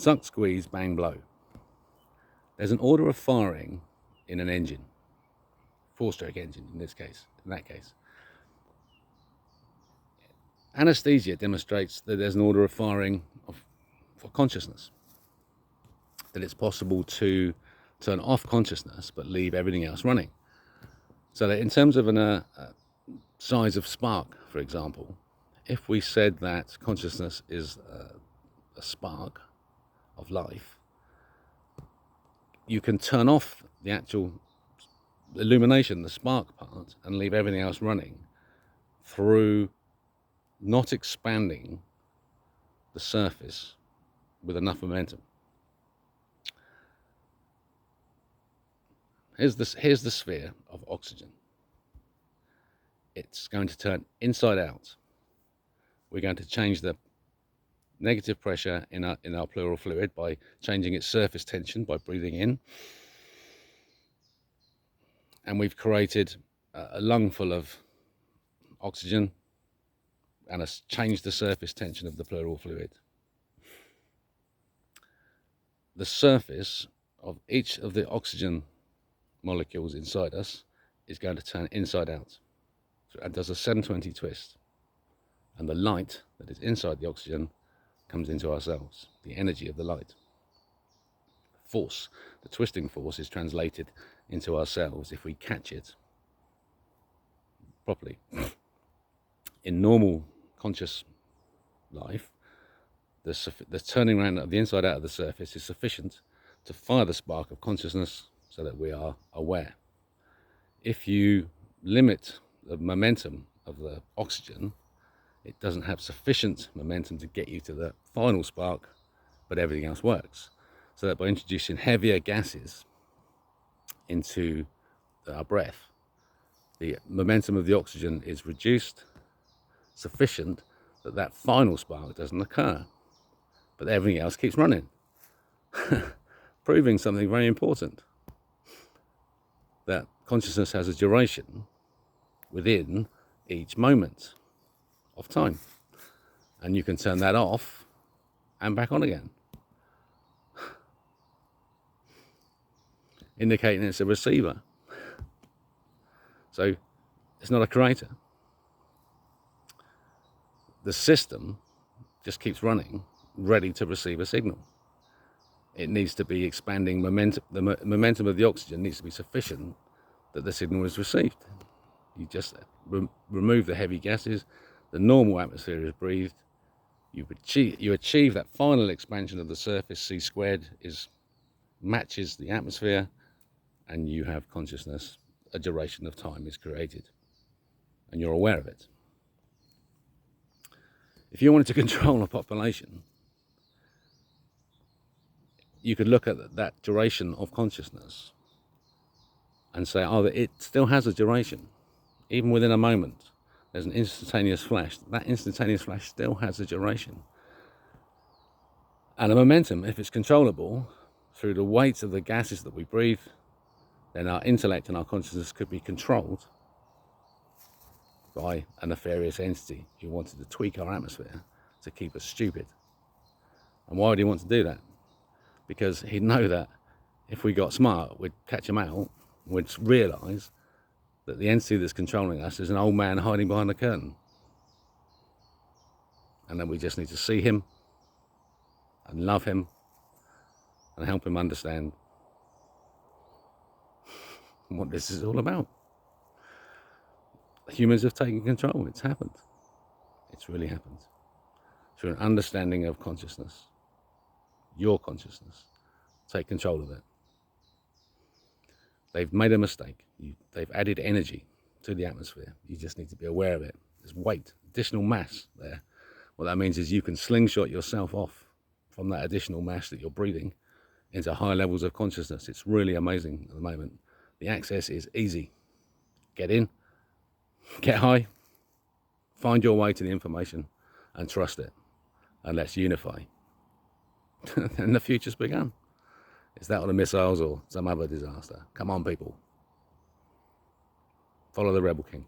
Suck, squeeze, bang, blow. There's an order of firing in an engine, 4-stroke engine in that case. Anaesthesia demonstrates that there's an order of firing for consciousness, that it's possible to turn off consciousness but leave everything else running. So that in terms of a size of spark, for example, if we said that consciousness is a spark of life, you can turn off the actual illumination, the spark part, and leave everything else running through not expanding the surface with enough momentum. Here's the sphere of oxygen. It's going to turn inside out. We're going to change the negative pressure in our pleural fluid by changing its surface tension by breathing in. And we've created a lung full of oxygen and has changed the surface tension of the pleural fluid. The surface of each of the oxygen molecules inside us is going to turn inside out. So it does a 720 twist. And the light that is inside the oxygen comes into our cells, the energy of the light. Force, the twisting force, is translated into our cells if we catch it properly. In normal conscious life, the turning around of the inside out of the surface is sufficient to fire the spark of consciousness so that we are aware. If you limit the momentum of the oxygen, it doesn't have sufficient momentum to get you to the final spark, but everything else works. So that by introducing heavier gases into our breath, the momentum of the oxygen is reduced sufficient that that final spark doesn't occur, but everything else keeps running. Proving something very important, that consciousness has a duration within each moment of time, and you can turn that off and back on again, indicating it's a receiver. So it's not a creator. The system just keeps running, ready to receive a signal. It needs to be expanding momentum. The momentum of the oxygen needs to be sufficient that the signal is received. You just remove the heavy gases, the normal atmosphere is breathed, you achieve that final expansion of the surface, c squared matches the atmosphere, and you have consciousness. A duration of time is created, and you're aware of it. If you wanted to control a population, you could look at that duration of consciousness and say, oh, it still has a duration. Even within a moment, there's an instantaneous flash. That instantaneous flash still has a duration. And a momentum, if it's controllable through the weight of the gases that we breathe, then our intellect and our consciousness could be controlled by a nefarious entity who wanted to tweak our atmosphere to keep us stupid. And why would he want to do that? Because he'd know that if we got smart, we'd catch him out, we'd realise that the entity that's controlling us is an old man hiding behind a curtain. And then we just need to see him and love him and help him understand what this is all about. Humans have taken control. It's happened. It's really happened. Through an understanding of consciousness, your consciousness, take control of it. They've made a mistake. They've added energy to the atmosphere. You just need to be aware of it. There's weight, additional mass there. What that means is you can slingshot yourself off from that additional mass that you're breathing into higher levels of consciousness. It's really amazing at the moment. The access is easy. Get in, get high, find your way to the information and trust it. And let's unify. And the future's begun. Is that or the missiles or some other disaster? Come on, people. Follow the Rebel King.